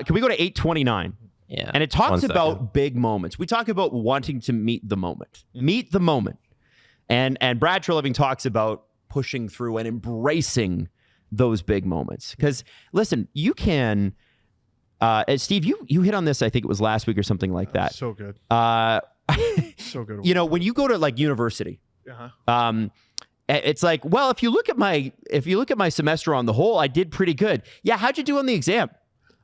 Can we go to 829? Yeah. And it talks about big moments. We talk about wanting to meet the moment. Meet the moment. And Brad Treliving talks about pushing through and embracing those big moments. Because, listen, you can... Steve, you hit on this, I think it was last week or something like that. So good. So good. You know, when you go to like university, it's like, well, if you look at my semester on the whole, I did pretty good. Yeah, how'd you do on the exam?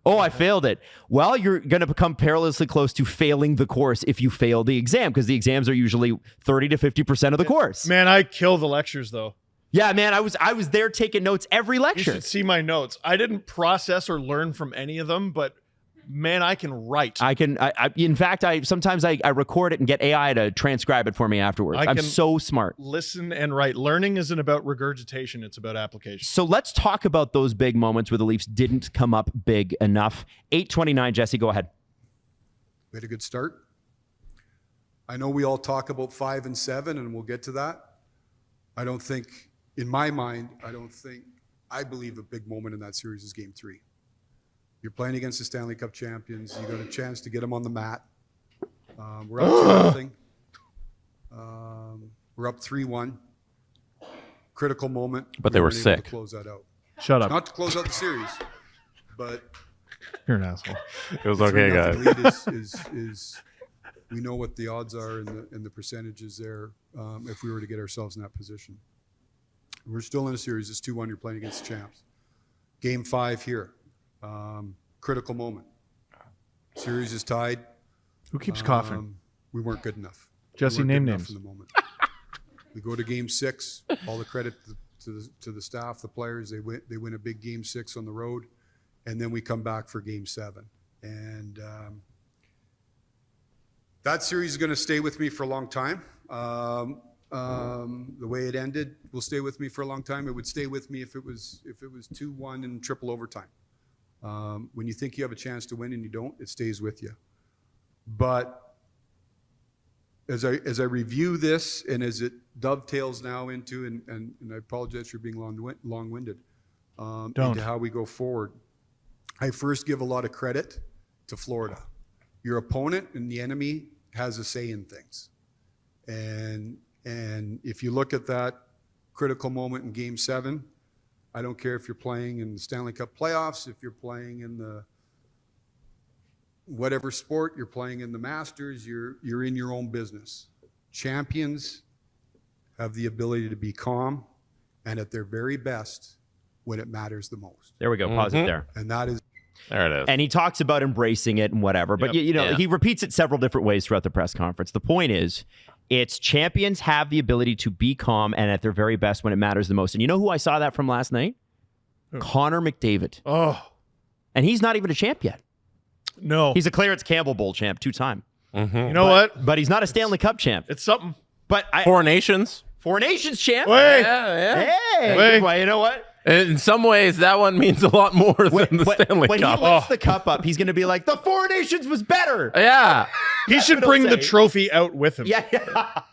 Oh, I failed it. Well, you're going to become perilously close to failing the course if you fail the exam, because the exams are usually 30 to 50% of the course. Man, I kill the lectures though. Yeah, man, I was there taking notes every lecture. You should see my notes. I didn't process or learn from any of them, but man, I can write. In fact, sometimes I record it and get AI to transcribe it for me afterwards. I'm so smart. Listen and write. Learning isn't about regurgitation. It's about application. So let's talk about those big moments where the Leafs didn't come up big enough. 829, Jesse, go ahead. We had a good start. I know we all talk about 5 and 7, and we'll get to that. I don't think, in my mind, I believe a big moment in that series is Game 3. You're playing against the Stanley Cup champions. You got a chance to get them on the mat. We're up 2-0. We're up 3-1. Critical moment. But they were sick. To close that out. Shut up. Not to close out the series, but you're an asshole. It was okay, guys. The lead is we know what the odds are and the percentages there if we were to get ourselves in that position. We're still in a series. It's 2-1. You're playing against the champs. Game 5 here. Critical moment. Series is tied. Who keeps coughing? We weren't good enough. Jesse, name names. In the moment. We go to Game 6. All the credit to the staff, the players. They win a big Game 6 on the road, and then we come back for Game 7. And that series is going to stay with me for a long time. The way it ended will stay with me for a long time. It would stay with me if it was 2-1 in triple overtime. When you think you have a chance to win and you don't, it stays with you. But as I review this and as it dovetails now into, and I apologize for being long-winded, into how we go forward, I first give a lot of credit to Florida. Your opponent and the enemy has a say in things. And if you look at that critical moment in Game 7, I don't care if you're playing in the Stanley Cup playoffs, if you're playing in the whatever sport, you're playing in the Masters, you're in your own business. Champions have the ability to be calm and at their very best when it matters the most. There we go. Pause it there. And that is... There it is. And he talks about embracing it and whatever. But, he repeats it several different ways throughout the press conference. The point is, it's champions have the ability to be calm and at their very best when it matters the most. And you know who I saw that from last night? Connor McDavid. Oh. And he's not even a champ yet. No. He's a Clarence Campbell Bowl champ 2 times. Mm-hmm. You know what? But he's not a Stanley Cup champ. It's something. But Four Nations. Four Nations champ. Wait. Yeah. Hey. Well, you know what? In some ways, that one means a lot more than the Stanley Cup. When he lifts the cup up, he's going to be like, the Four Nations was better. Yeah. He should bring the trophy out with him. Yeah.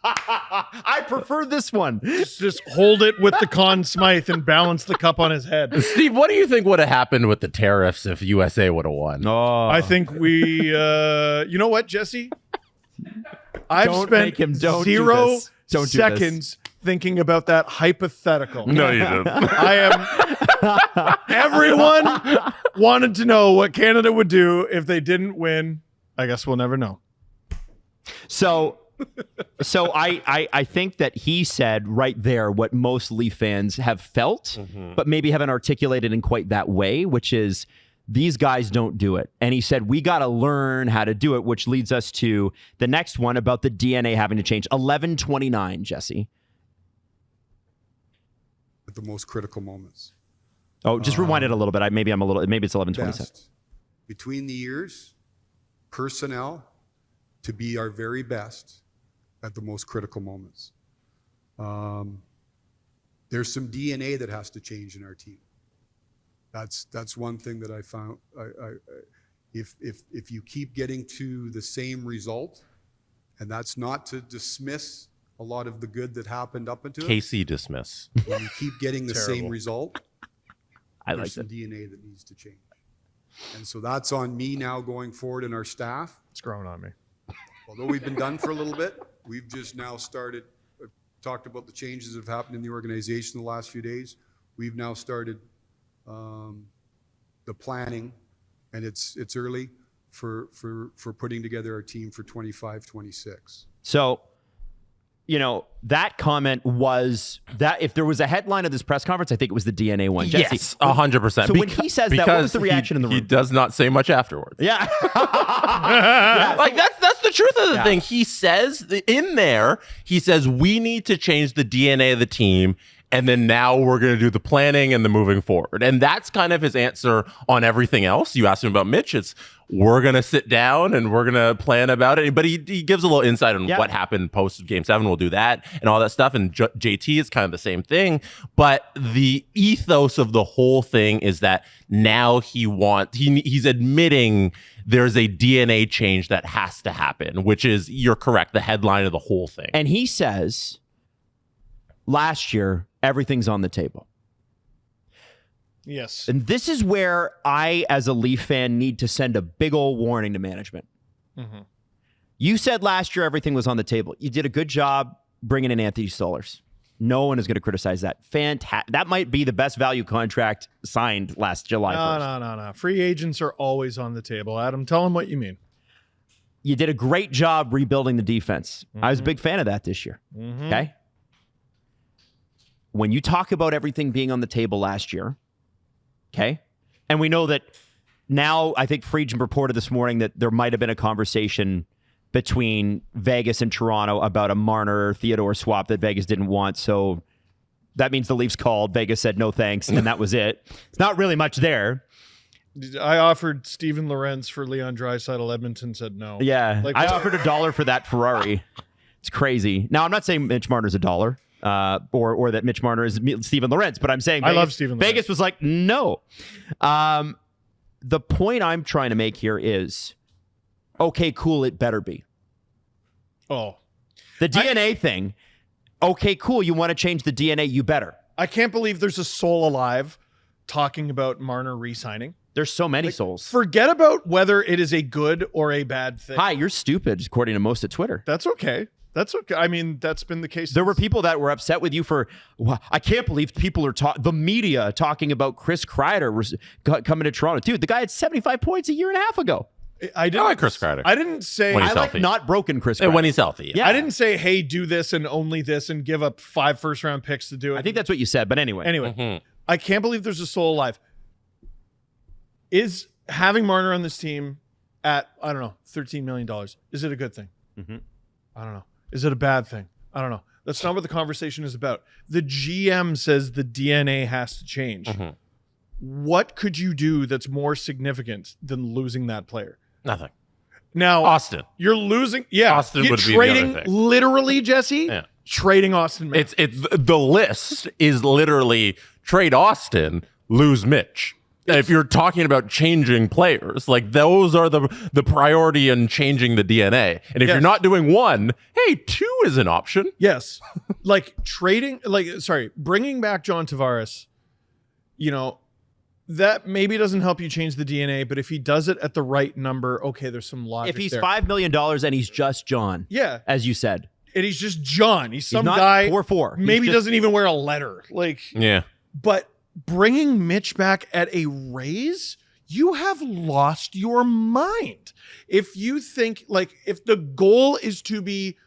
I prefer this one. Just hold it with the Conn Smythe and balance the cup on his head. Steve, what do you think would have happened with the tariffs if USA would have won? Oh. I think we, you know what, Jesse? I've spent 0 seconds thinking about that hypothetical. No, you didn't. Everyone wanted to know what Canada would do if they didn't win. I guess we'll never know. So I think that he said right there what most Leaf fans have felt, but maybe haven't articulated in quite that way, which is these guys don't do it. And he said, we got to learn how to do it, which leads us to the next one about the DNA having to change. 11:29, Jesse. At the most critical moments. Oh, just rewind it a little bit. Maybe it's 11:27. Between the years, personnel to be our very best at the most critical moments. There's some DNA that has to change in our team. That's one thing that I found. If you keep getting to the same result, and that's not to dismiss a lot of the good that happened up until KC dismiss. When you keep getting the same result, I there's like some that. DNA that needs to change. And so that's on me now going forward and our staff. It's growing on me. Although we've been done for a little bit, we've just now started, talked about the changes that have happened in the organization the last few days. We've now started the planning, and it's early for putting together our team for 25-26. So, that comment was that if there was a headline of this press conference, I think it was the DNA one. Jesse, Yes, 100%. So when he says that, what was the reaction in the room? He does not say much afterwards. Yeah. Like that's the truth of the thing. He says in there, he says we need to change the DNA of the team. And then now we're going to do the planning and the moving forward. And that's kind of his answer on everything else. You asked him about Mitch. It's we're going to sit down and we're going to plan about it. But he gives a little insight on what happened post Game 7. We'll do that and all that stuff. And JT is kind of the same thing. But the ethos of the whole thing is that now he's admitting there's a DNA change that has to happen, which is, you're correct, the headline of the whole thing. And he says, last year, everything's on the table. Yes. And this is where I, as a Leaf fan, need to send a big old warning to management. Mm-hmm. You said last year everything was on the table. You did a good job bringing in Anthony Stolarz. No one is going to criticize that. Fantastic. That might be the best value contract signed last July 1st. No. Free agents are always on the table. Adam, tell them what you mean. You did a great job rebuilding the defense. Mm-hmm. I was a big fan of that this year. Mm-hmm. Okay? When you talk about everything being on the table last year, okay? And we know that now, I think Friedgen reported this morning that there might have been a conversation between Vegas and Toronto about a Marner-Theodore swap that Vegas didn't want. So that means the Leafs called. Vegas said no thanks, and that was it. It's not really much there. I offered Steven Lorentz for Leon Draisaitl. Edmonton said no. Yeah. I offered $1 for that Ferrari. It's crazy. Now, I'm not saying Mitch Marner's $1. Or that Mitch Marner is Steven Lorentz, but I'm saying Vegas, I love Steven Lorentz. Vegas was like, no. The point I'm trying to make here is, okay, cool, it better be. Oh. The DNA thing, okay, cool, you want to change the DNA, you better. I can't believe there's a soul alive talking about Marner re-signing. There's so many souls. Forget about whether it is a good or a bad thing. Hi, you're stupid, according to most at Twitter. That's okay. That's okay. I mean, that's been the case. There were people that were upset with you for, well, I can't believe people are the media talking about Chris Kreider coming to Toronto. Dude, the guy had 75 points a year and a half ago. I like Chris Kreider. I didn't say when he's I like healthy. not broken Chris Kreider. When he's healthy. Yeah. I didn't say, hey, do this and only this and give up 5 first-round picks to do it. I think that's what you said, but anyway. Anyway, I can't believe there's a soul alive. Is having Marner on this team at, I don't know, $13 million, is it a good thing? Mm-hmm. I don't know. Is it a bad thing? I don't know. That's not what the conversation is about. The GM says the DNA has to change. Mm-hmm. What could you do that's more significant than losing that player? Nothing. Now, Austin. You're losing. Yeah. Austin you're would be the trading, other thing. literally, Jesse, Yeah. trading Austin. It's the list is literally trade Austin, lose Mitch. If you're talking about changing players, like those are the priority in changing the DNA. And if you're not doing one, hey, 2 is an option. Yes. Like bringing back John Tavares, that maybe doesn't help you change the DNA, but if he does it at the right number, okay, there's some logic If he's there. $5 million and he's just John, Yeah. as you said, And he's just John. He's some not guy 4-4. He's maybe just- doesn't even wear a letter. Yeah. But bringing Mitch back at a raise, you have lost your mind. If you think, if the goal is to be,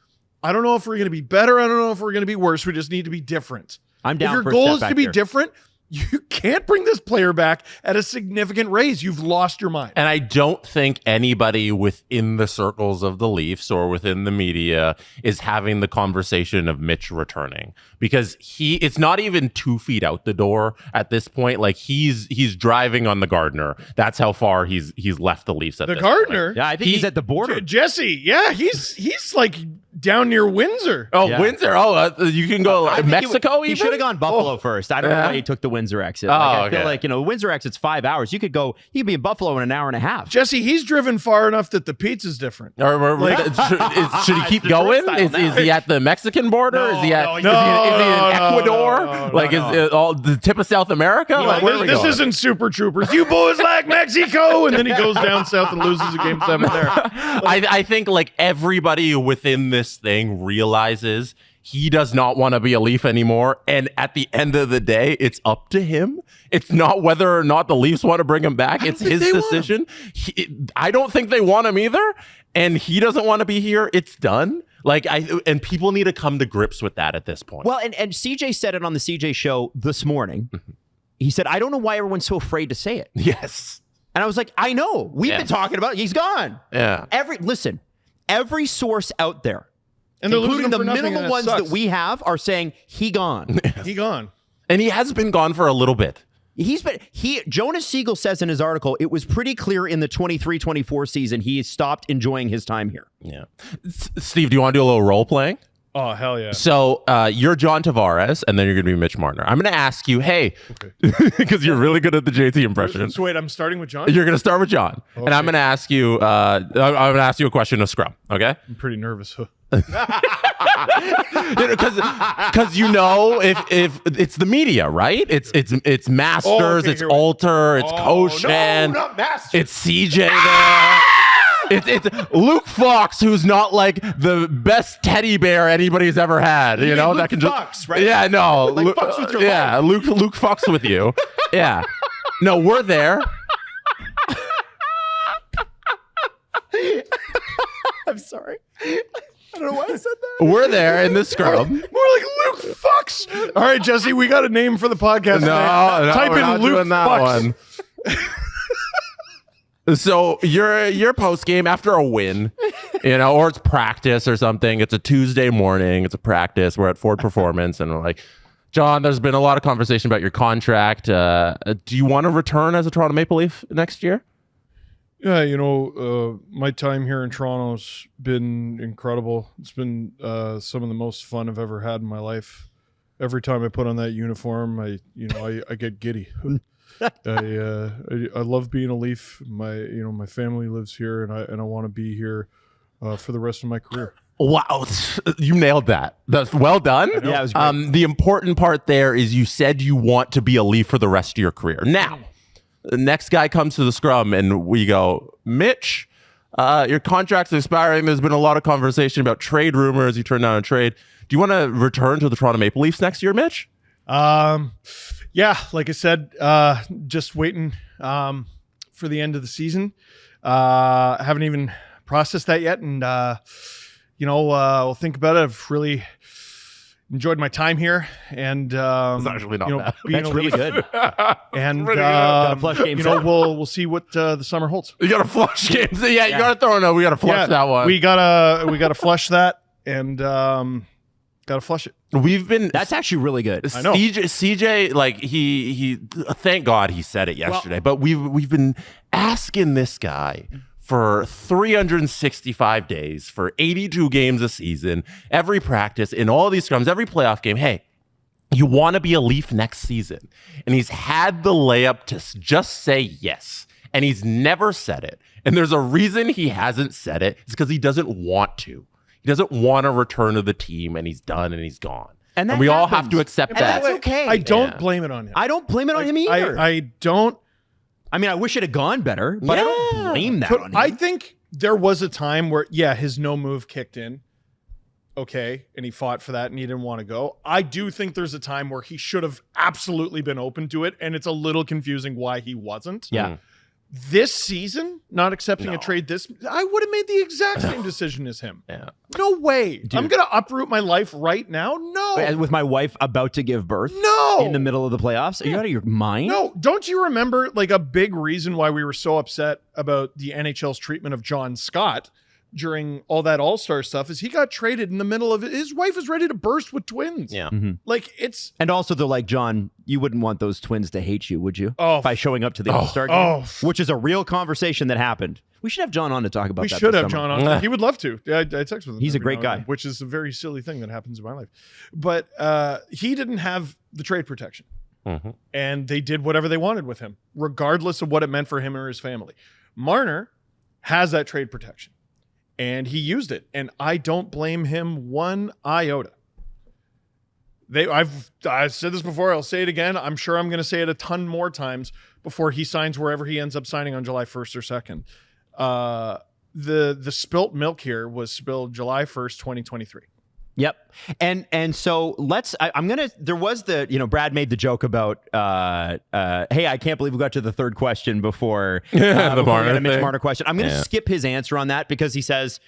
I don't know if we're going to be better, I don't know if we're going to be worse, we just need to be different. I'm down If for your a goal step is to back be here. different, you can't bring this player back at a significant raise. You've lost your mind. And I don't think anybody within the circles of the Leafs or within the media is having the conversation of Mitch returning, because it's not even 2 feet out the door at this point. Like he's driving on the Gardner. That's how far he's left the Leafs at The this Gardner? point. Yeah, I think he's at the border. Jesse, yeah, he's like down near Windsor. Oh, Yeah. Windsor. Oh, you can go I think Mexico. He even? should have gone Buffalo first. I don't know why he took the Windsor exit. Like, I feel like, Windsor exit's 5 hours. You could be in Buffalo in an hour and a half. Jesse, he's driven far enough that the pizza's different. Should he keep going? Is he at the Mexican border? Is he in Ecuador? Is it all the tip of South America? This isn't Super Troopers. You boys like Mexico, and then he goes down south and loses a game 7 there. I think like everybody within this thing realizes he does not want to be a Leaf anymore. And at the end of the day, it's up to him. It's not whether or not the Leafs want to bring him back. It's his decision. I don't think they want him either. And he doesn't want to be here. It's done. And people need to come to grips with that at this point. Well, and CJ said it on the CJ show this morning. He said, I don't know why everyone's so afraid to say it. Yes. And I was like, I know. We've been talking about it. He's gone. Yeah. Every source out there, And they're including losing the him for nothing, minimal and it ones sucks. that we have, are saying he gone. He gone. And he has been gone for a little bit. Jonas Siegel says in his article, it was pretty clear in the 23-24 season he stopped enjoying his time here. Yeah. Steve, do you want to do a little role playing? Oh, hell yeah. So you're John Tavares, and then you're going to be Mitch Marner. I'm going to ask you, because you're really good at the JT impression. So wait, I'm starting with John? You're going to start with John, and I'm going to ask you. I'm going to ask you a question of scrum. Okay? I'm pretty nervous. Because if it's the media, right? It's Masters, it's Alter, it's Koshan, not Masters. it's CJ there. It's Luke Fox, who's not like the best teddy bear anybody's ever had. You know, that can Fox, right? Yeah, no. Like Fox with your life. Luke Fox with you. Yeah. No, we're there. I'm sorry. I don't know why I said that. We're there in the scrum. More like Luke Fox. All right, Jesse, we got a name for the podcast. No, Type we're in not Luke doing that Fox. one. So you're post game after a win, or it's practice or something. It's a Tuesday morning. It's a practice. We're at Ford Performance, and we're like, John, there's been a lot of conversation about your contract. Do you want to return as a Toronto Maple Leaf next year? Yeah, my time here in Toronto's been incredible. It's been some of the most fun I've ever had in my life. Every time I put on that uniform, I get giddy. I love being a Leaf. My family lives here, and I want to be here for the rest of my career. Wow, you nailed that. That's well done. Yeah, it was great. The important part there is you said you want to be a Leaf for the rest of your career. Now, the next guy comes to the scrum, and we go, Mitch, your contract's expiring. There's been a lot of conversation about trade rumors. You turned down a trade. Do you want to return to the Toronto Maple Leafs next year, Mitch? Yeah, like I said, just waiting for the end of the season. I haven't even processed that yet, and we'll think about it. I've really enjoyed my time here, and It's actually not bad. being That's a really Leaf. good. And Got a flush game set. we'll see what the summer holds. You got to flush games. Yeah, you got to throw in. We got to flush that one. We gotta flush that, and gotta flush it. That's actually really good. I know. CJ, like he thank God he said it yesterday. But we've been asking this guy for 365 days, for 82 games a season, every practice, in all these scrums, every playoff game. Hey, you want to be a Leaf next season? And he's had the layup to just say yes. And he's never said it. And there's a reason he hasn't said it. It's because he doesn't want to. He doesn't want to return to the team, and he's done, and he's gone. And we all have to accept that. That's okay. I don't blame it on him. I don't blame it on him either. I don't. I mean, I wish it had gone better, but I don't blame that on him. I think there was a time where, his no move kicked in. Okay. And he fought for that and he didn't want to go. I do think there's a time where he should have absolutely been open to it. And it's a little confusing why he wasn't. Yeah. This season, not accepting a trade, I would have made the exact same decision as him. Yeah. No way. I'm going to uproot my life right now? No. With my wife about to give birth No. in the middle of the playoffs? Are you out of your mind? No, don't you remember like a big reason why we were so upset about the NHL's treatment of John Scott during all that All-Star stuff is he got traded in the middle of it. His wife was ready to burst with twins. Yeah. Like it's And also, they're like, John, you wouldn't want those twins to hate you, would you? Oh. By showing up to the All-Star game? Oh. Which is a real conversation that happened. We should have John on to talk about We that. should this have summer. John on. He would love to. Yeah, I text with him. He's a every great now and guy. then, which is a very silly thing that happens in my life. But he didn't have the trade protection. And they did whatever they wanted with him, regardless of what it meant for him or his family. Marner has that trade protection, and he used it. And I don't blame him one iota. I've said this before. I'll say it again. I'm sure I'm going to say it a ton more times before he signs wherever he ends up signing on July 1st or 2nd. The spilt milk here was spilled July 1st, 2023. Yep. And so I'm going to, there was Brad made the joke about, hey, I can't believe we got to the third question before the Marner Mitch thing. Marner question. I'm going to skip his answer on that because he says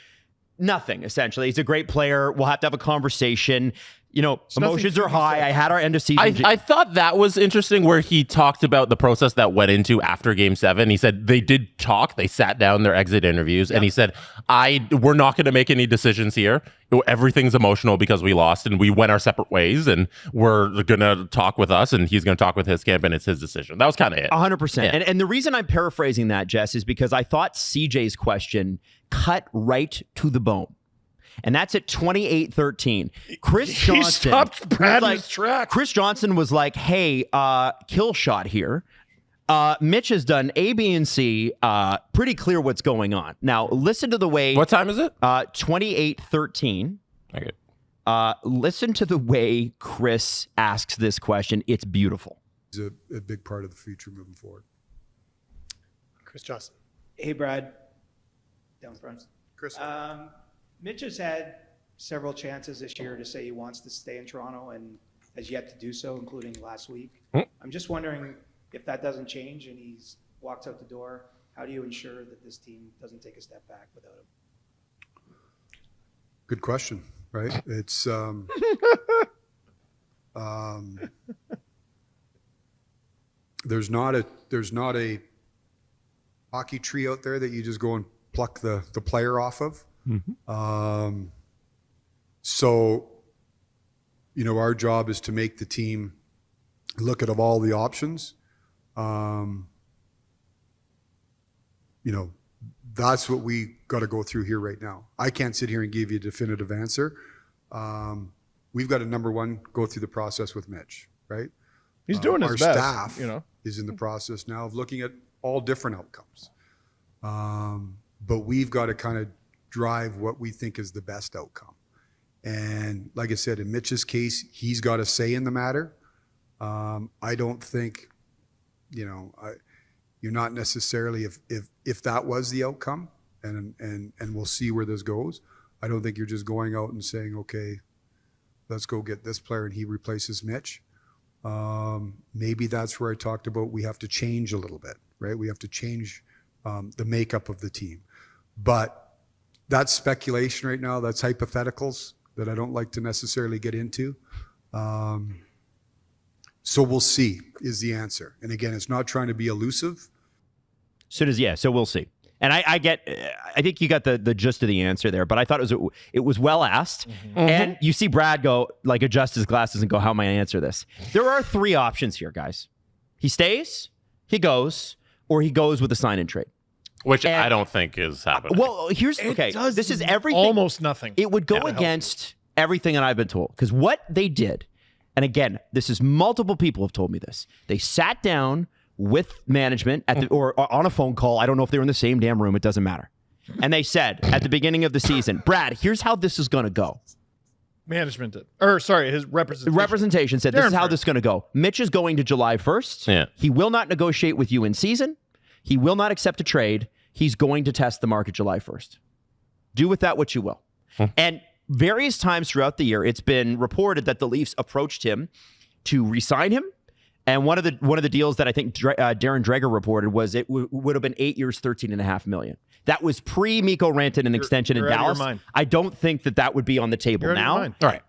nothing, essentially. He's a great player. We'll have to have a conversation. Emotions are high. I had our end of season. I thought that was interesting where he talked about the process that went into after Game 7. He said they did talk. They sat down their exit interviews. And he said, we're not going to make any decisions here. Everything's emotional because we lost and we went our separate ways. And we're going to talk with us and he's going to talk with his camp and it's his decision. That was kind of it. 100%. Yeah. And the reason I'm paraphrasing that, Jess, is because I thought CJ's question cut right to the bone. And that's at 28-13. Chris Johnson. He stopped Brad in was his track. Chris Johnson was like, hey, kill shot here. Mitch has done A, B, and C. Pretty clear what's going on. Now, listen to the way. What time is it? 28-13. Okay. Listen to the way Chris asks this question. It's beautiful. He's a big part of the future moving forward. Chris Johnson. Hey, Brad. Down front. Chris. Mitch has had several chances this year to say he wants to stay in Toronto and has yet to do so, including last week. I'm just wondering if that doesn't change and he walks out the door, how do you ensure that this team doesn't take a step back without him? Good question, right? It's there's not a hockey tree out there that you just go and pluck the player off of. So, our job is to make the team look at all the options. That's what we got to go through here right now. I can't sit here and give you a definitive answer. We've got to, number one, go through the process with Mitch, right? He's doing his our best. Staff is in the process now of looking at all different outcomes. But we've got to kind of drive what we think is the best outcome. And like I said, in Mitch's case, he's got a say in the matter. I don't think, you're not necessarily, if that was the outcome, and we'll see where this goes, I don't think you're just going out and saying, okay, let's go get this player and he replaces Mitch. Maybe that's where I talked about we have to change a little bit, right? We have to change the makeup of the team. But that's speculation right now. That's hypotheticals that I don't like to necessarily get into. So we'll see is the answer. And again, it's not trying to be elusive. So we'll see. And I think you got the gist of the answer there, but I thought it was well asked. And you see Brad go, adjust his glasses and go, how am I answer this? There are three options here, guys. He stays, he goes, or he goes with a sign and trade. Which I don't think is happening. Well, this is everything. Almost nothing. It would go against everything that I've been told. Because what they did, and again, this is multiple people have told me this. They sat down with management or on a phone call. I don't know if they were in the same damn room. It doesn't matter. And they said at the beginning of the season, Brad, here's how this is going to go. Management did. His representation. Representation said, this is how this is going to go. Mitch is going to July 1st. Yeah. He will not negotiate with you in season. He will not accept a trade. He's going to test the market July 1st. Do with that what you will. And various times throughout the year, it's been reported that the Leafs approached him to re-sign him. And one of the deals that I think Darren Dreger reported was it would have been 8 years, $13.5 million. That was pre-Mikko Rantanen extension in Dallas. I don't think that would be on the table now. All right.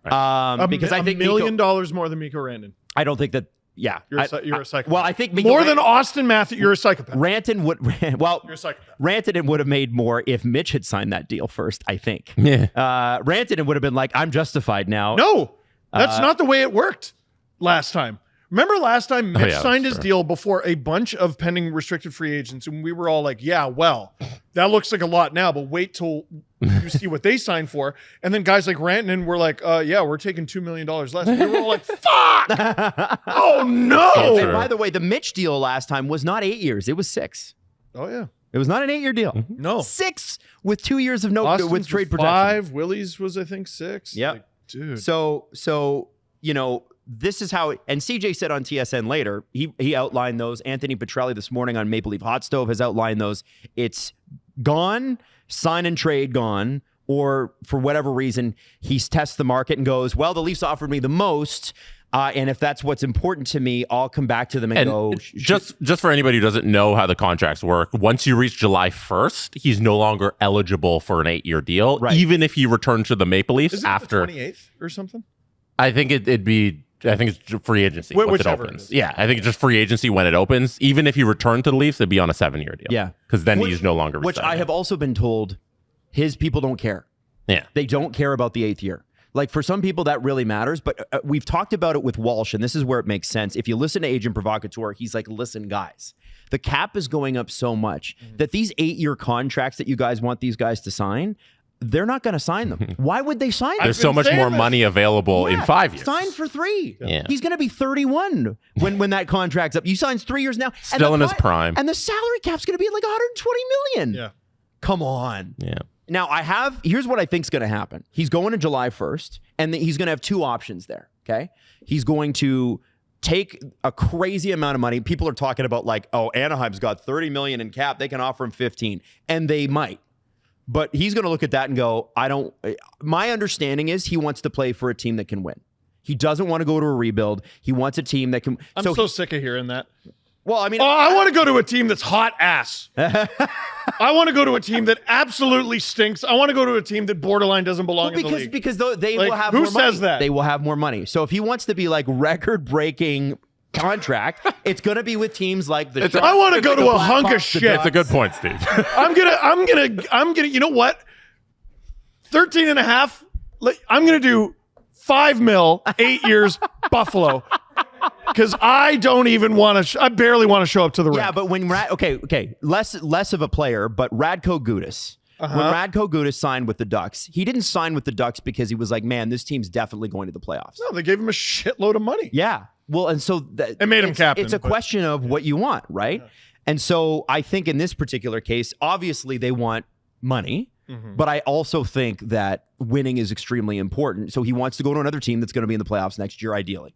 Because I think $1 million more than Mikko Rantanen. I don't think that. Yeah, you're a psychopath. Well, I think more than Austin Matthews. You're a psychopath. Rantanen would. Well, you're a psychopath. Rantanen would have made more if Mitch had signed that deal first. I think. Yeah. Rantanen would have been like, I'm justified now. No, that's not the way it worked last time. Remember last time Mitch yeah, signed his sure. deal before a bunch of pending restricted free agents, and we were all like, yeah, well, that looks like a lot now, but wait till you see what they signed for. And then guys like Rantanen were like, yeah, we're taking $2 million less. We were all like, fuck! Oh, no! So And true. by the way, the Mitch deal last time was not 8 years. It was 6. Oh, yeah. It was not an 8-year deal. No. 6 with 2 years of Austin's with trade was protection. 5. Willie's was, I think, 6. Yep. Like, dude. So you know, this is how. And CJ said on TSN later, he outlined those. Anthony Petrelli this morning on Maple Leaf Hot Stove has outlined those. It's gone, sign and trade gone, or for whatever reason he tests the market and goes, well, the Leafs offered me the most. And if that's what's important to me, I'll come back to them and go. Just for anybody who doesn't know how the contracts work, once you reach July 1st, he's no longer eligible for an 8-year deal, Right. even if he returned to the Maple Leafs Is it after. the 28th or something? I think it'd be. I think it's free agency once it Whichever it opens. is. Yeah, I think it's just free agency when it opens. Even if he returned to the Leafs, it'd be on a 7-year deal. Yeah. because then Which- he's no longer. Which I resigning. have also been told, his people don't care. Yeah. They don't care about the 8th year. Like for some people that really matters, but we've talked about it with Walsh, and this is where it makes sense. If you listen to Agent Provocateur, he's like, listen, guys, the cap is going up so much that these 8-year contracts that you guys want these guys to sign, they're not going to sign them. Why would they sign them? There's so much saying more this. money available in 5 years. Sign for 3. Yeah. He's going to be 31 when that contract's up. You signs 3 years now. and Still the in his fi- prime. And the salary cap's going to be like 120 million. Yeah. Come on. Yeah. Now, here's what I think's going to happen. He's going to July 1st, and he's going to have 2 options there, okay? He's going to take a crazy amount of money. People are talking about like, oh, Anaheim's got 30 million in cap. They can offer him 15, and they might. But he's going to look at that and go, my understanding is he wants to play for a team that can win. He doesn't want to go to a rebuild. He wants a team that can. I'm so sick of hearing that. Well, I mean, Oh, I want to go to a team that's hot ass. I want to go to a team that absolutely stinks. I want to go to a team that borderline doesn't belong in the league. because they Like, will have who more money. says that? They will have more money. So if he wants to be like record-breaking contract, it's going to be with teams like the. Sharks, I want to go the to a hunk of Blackhawks, the shit. That's a good point, Steve. I'm gonna, you know what? 13 and a half. Like, I'm going to do 5 mil, 8 years, Buffalo. Because I don't even want to, I barely want to show up to the Yeah, rink. but when less of a player, but Radko Gudas. When Radko Gudas signed with the Ducks, he didn't sign with the Ducks because he was like, man, this team's definitely going to the playoffs. No, they gave him a shitload of money. Yeah. Well, and so that It made him captain, It's a but- question of what you want, right? Yeah. And so I think in this particular case, obviously they want money, but I also think that winning is extremely important. So he wants to go to another team that's going to be in the playoffs next year, ideally.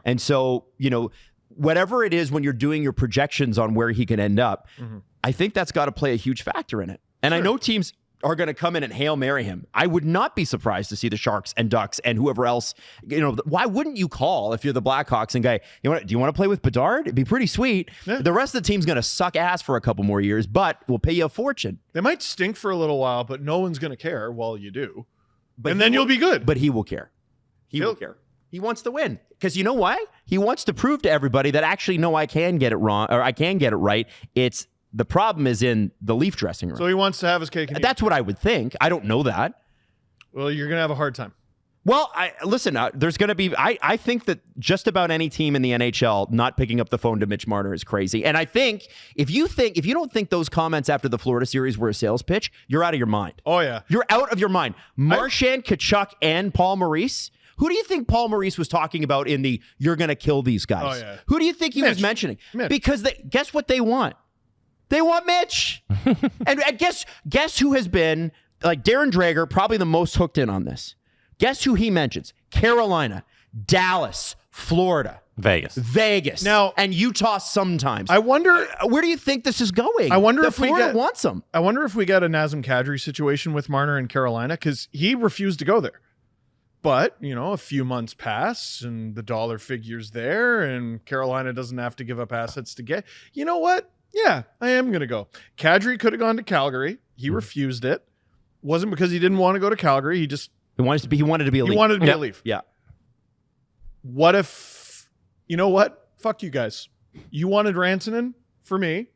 And so, you know, whatever it is when you're doing your projections on where he can end up, I think that's got to play a huge factor in it. And I know teams are going to come in and Hail Mary him. I would not be surprised to see the Sharks and Ducks and whoever else, you know, why wouldn't you call if you're the Blackhawks and go, do you want to play with Bedard? It'd be pretty sweet. Yeah. The rest of the team's going to suck ass for a couple more years, but we'll pay you a fortune. They might stink for a little while, but no one's going to care while you do. And then you'll be good. But he will care. He will care. He wants to win. Because you know why? He wants to prove to everybody that actually, no, I can get it wrong, or I can get it right. The problem is in the Leaf dressing room. So he wants to have his cake and eat. That's what I would think. I don't know that. Well, you're going to have a hard time. Well, listen, there's going to be, I think that just about any team in the NHL not picking up the phone to Mitch Marner is crazy. And I think if you don't think those comments after the Florida series were a sales pitch, you're out of your mind. Oh, yeah. You're out of your mind. Marchand, Tkachuk, and Paul Maurice. Who do you think Paul Maurice was talking about in the "you're going to kill these guys"? Oh, yeah. Who do you think he was mentioning? Mitch. Because guess what they want? They want Mitch. and guess who has been, like Darren Drager, probably the most hooked in on this. Guess who he mentions? Carolina, Dallas, Florida, Vegas, Now- and Utah sometimes. I wonder Where do you think this is going? I wonder The if we Florida get- wants him. I wonder if we got a Nazem Kadri situation with Marner in Carolina, because he refused to go there. But, you know, a few months pass and the dollar figure's there and Carolina doesn't have to give up assets to get. You know what? Yeah, I am going to go. Kadri could have gone to Calgary. He refused it. Wasn't because he didn't want to go to Calgary. He wanted to be a Leaf. Yeah. What if, you know what? Fuck you guys. You wanted Rantanen for me.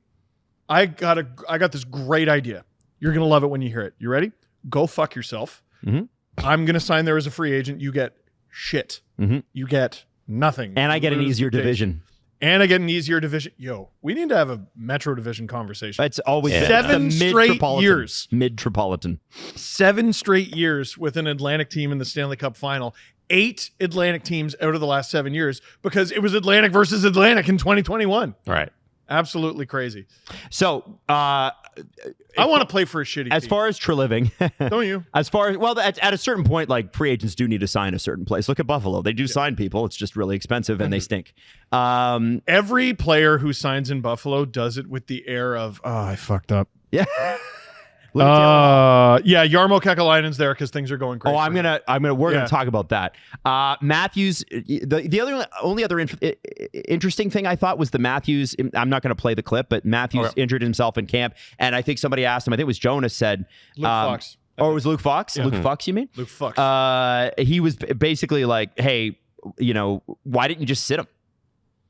I got this great idea. You're going to love it when you hear it. You ready? Go fuck yourself. I'm going to sign there as a free agent. You get shit. You get Nothing. And I You get an lose easier the case. division. And I get an easier division. Yo, we need to have a Metro Division conversation. It's always been 7 the straight Midtropolitan. years. Midtropolitan. 7 straight years with an Atlantic team in the Stanley Cup final. 8 Atlantic teams out of the last 7 years because it was Atlantic versus Atlantic in 2021. Right. Absolutely crazy. So, I want to play for a shitty as team. far as Treliving, Don't you? as far as, well, at a certain point, like free agents do need to sign a certain place. Look at Buffalo. They do sign people. It's just really expensive and they stink. Every player who signs in Buffalo does it with the air of, oh, I fucked up. Yeah. Yeah, Jarmo Kekalainen's there because things are going crazy. We're Yeah. gonna talk about that. Matthews, the only other interesting thing I thought was the Matthews. I'm not gonna play the clip, but Matthews injured himself in camp, and I think somebody asked him. I think it was Jonas said, Luke Fox. Oh, it was Luke Fox. Luke Fox, you mean? Luke Fox. He was basically like, hey, why didn't you just sit him?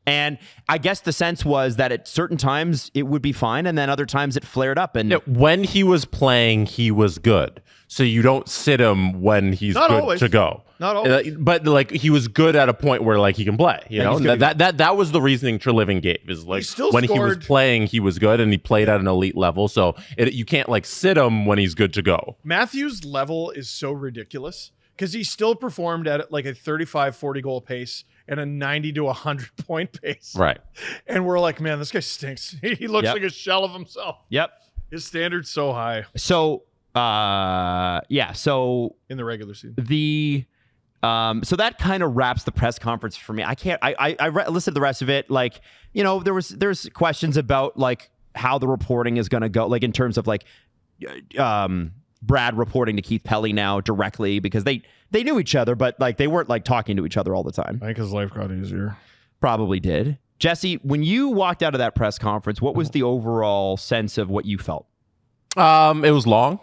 And I guess the sense was that at certain times it would be fine, and then other times it flared up. And When he was playing, he was good. So you don't sit him when he's Not good always. to go. Not always. But like he was good at a point where like he can play. You know, he's good. that was the reasoning Treliving gave. Is like still when he was scored- playing, he was good, and he played at an elite level. So you can't like sit him when he's good to go. Matthews' level is so ridiculous because he still performed at like a 35, 40 goal pace and a 90 to 100 point pace. Right. And we're like, man, this guy stinks. He looks Yep. like a shell of himself. yep. His standard's so high So, So in the regular season. so that kind of wraps the press conference for me. I listened to the rest of it. Like, there's questions about like how the reporting is going to go, like in terms of like, Brad reporting to Keith Pelly now directly because they knew each other, but like they weren't like talking to each other all the time. I think his life got easier. Probably did. Jesse, when you walked out of that press conference, what was the overall sense of what you felt? It was long.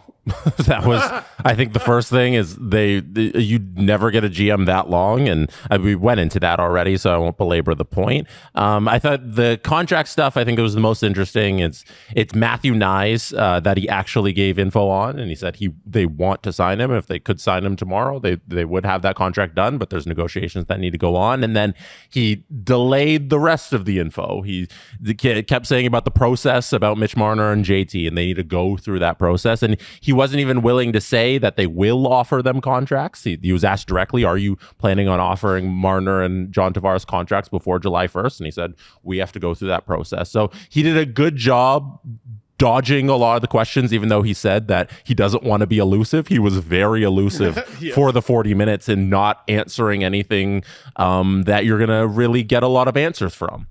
That was, I think, the first thing is you never get a GM that long, and we went into that already, so I won't belabor the point. I thought the contract stuff, I think it was the most interesting. It's Matthew Nyes that he actually gave info on, and he said they want to sign him. If they could sign him tomorrow, they would have that contract done, but there's negotiations that need to go on. And then he delayed the rest of the info. The kid kept saying about the process about Mitch Marner and JT, and they need to go through that process. And he wasn't even willing to say that they will offer them contracts. He was asked directly, are you planning on offering Marner and John Tavares contracts before July 1st? And he said, we have to go through that process. So he did a good job dodging a lot of the questions, even though he said that he doesn't want to be elusive. He was very elusive for the 40 minutes and not answering anything that you're going to really get a lot of answers from.